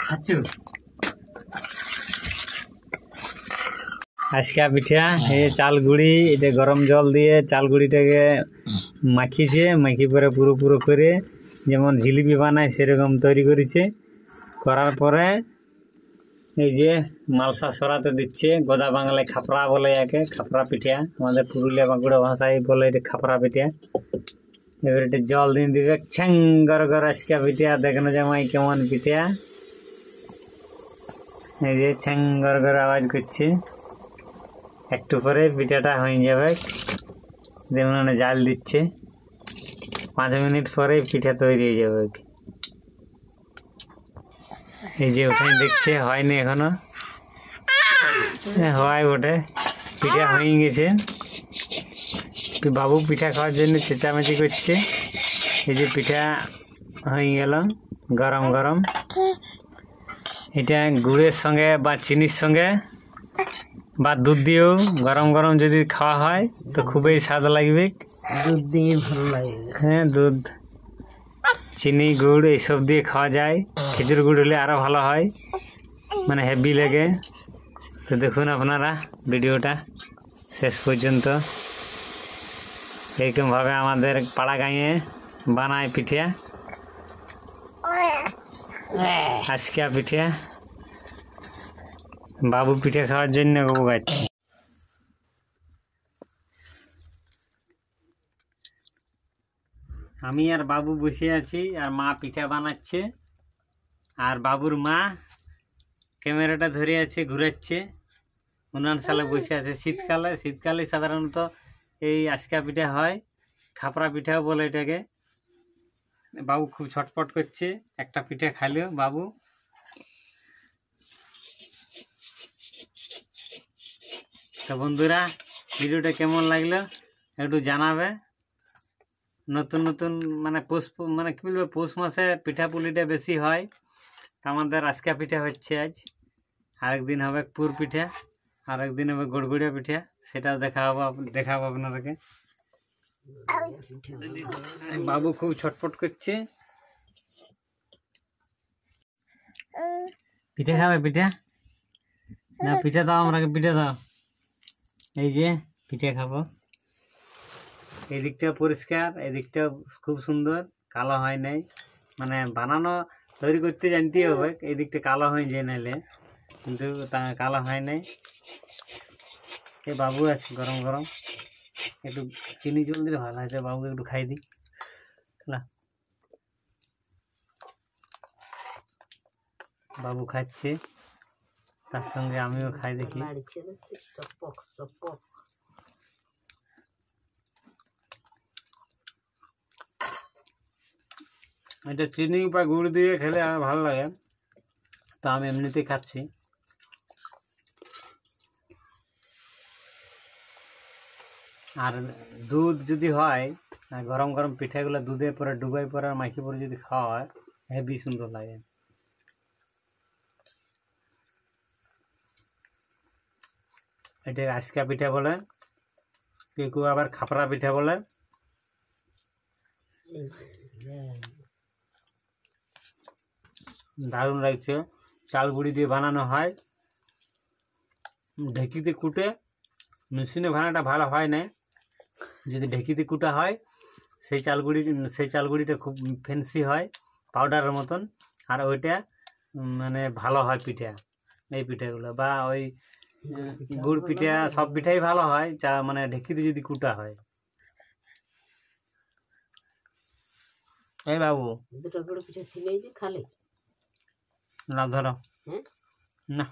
খাচ্ছু আজকা পিঠা এই চাল গুঁড়ি এটা গরম জল দিয়ে চাল গুঁড়িটাকে মাখিয়েছে, মাখি পরে পুরো পুরো করে যেমন জিলিপি বানায় সেরকম তৈরি করেছে। করার পরে এই যে মালসা সরাতে দিচ্ছে, গোদা বাংলায় খাপড়া বলে, একে খাপড়া পিঠা, আমাদের পুরুলিয়া বাঁকুড়া ভাষায় বলে এটা খাপড়া পিঠা। এবার এটা জল দিয়ে দিবে, ছ্যাং গর গর আজকা পিঠা দেখানো জামাই কেমন পিঠা, এই যে ছ্যাং গর গর আওয়াজ করছে। একটু পরে পিঠাটা হয়ে যাবে, যেমন জাল দিচ্ছে, 5 মিনিট পরে পিঠা তৈরি হয়ে যাবে। এই যে ওখানে দেখছে হয়নি এখনো, হয় ওঠে, পিঠা হয়ে গেছে। বাবু পিঠা খাওয়ার জন্য চেঁচামেচি করছে। এই যে পিঠা হয়ে গেল গরম গরম। এটা গুড়ের সঙ্গে বা চিনির সঙ্গে বা দুধ দিয়েও গরম গরম যদি খাওয়া হয় তো খুবই স্বাদ লাগবে। দুধ দিয়ে ভালো লাগে। হ্যাঁ, দুধ, চিনি, গুড় এইসব দিয়ে খাওয়া যায়। খেজুর গুড় হলে আরও ভালো হয়, মানে হেভি লাগে। তো দেখুন আপনারা ভিডিওটা শেষ পর্যন্ত। এইরকমভাবে আমাদের পাড়া গাঁয়ে বানায় পিঠা, আজকা পিঠা। বাবু পিঠা খাওয়ার জন্য গবু গাচ্ছে। আমি আর বাবু বসে আছি, আর মা পিঠা বানাচ্ছে, আর বাবুর মা ক্যামেরাটা ধরে আছে, ঘুরাচ্ছে। 59 সালে বসে আছে। শীতকালে সাধারণত এই আজকা পিঠা হয়, খাপড়া পিঠাও বলে এটাকে। বাবু খুব ছটপট করছে, একটা পিঠা খাইলেও বাবু। তো বন্ধুরা, ভিডিওটা কেমন লাগলো একটু জানাবে। নতুন নতুন মানে কি বলবো, পৌষ মাসে পিঠা পুলিটা বেশি হয়। আমাদের আজকা পিঠা হচ্ছে আজ, আরেকদিন হবে পুর পিঠা, আরেকদিন হবে গুড়গুড়িয়া পিঠা, সেটাও দেখাবো আপনাদেরকে। বাবু খুব ছটপট করছে। পিঠা খাবে? পিঠা না, পিঠা দাও আমাকে, পিঠা দাও। এই যে পিঠা খাবো। এই দিকটা পরিষ্কার, এই দিকটা খুব সুন্দর, কালো হয় নাই, মানে বানানো তৈরি করতে জানতে হবে। এই দিকটা কালো হয়ে যায় নাইলে, কিন্তু কালো হয় নাই। এ বাবু আছে গরম গরম, একটু চিনি জল দিলে ভালো হয়। বাবুকে একটু খাই দিই না। বাবু খাচ্ছে, তার সঙ্গে আমিও খাই দেখি। এটা চিনি বা গুড় দিয়ে খেলে আমার ভালো লাগে, তো আমি এমনিতেই খাচ্ছি। আর দুধ যদি হয়, গরম গরম পিঠাগুলো দুধে পরে ডুবাই পরে মাখি পরে যদি খাওয়া হয়, হেভি সুন্দর লাগে। এটা আজকা পিঠা বলে, কেউ আবার খাপড়া পিঠা বলে। দারুণ লাগছে। চাল গুঁড়ি দিয়ে বানানো হয়, ঢেকিতে কুটে। মেশিনে বানাটা ভালো হয় না, যদি ঢেকিতে কুটা হয় সেই চাল গুঁড়িটা খুব ফ্যান্সি হয়, পাউডারের মতন। আর ওইটা মানে ভালো হয় পিঠা, এই পিঠাগুলো। বা ওই গুড় পিঠা, সব পিঠাই ভালো হয় মানে ঢেকিতে যদি কুটা হয়। এই বাবু, দুটো গুড় পিঠা ছিল যে খালি না ধরো, না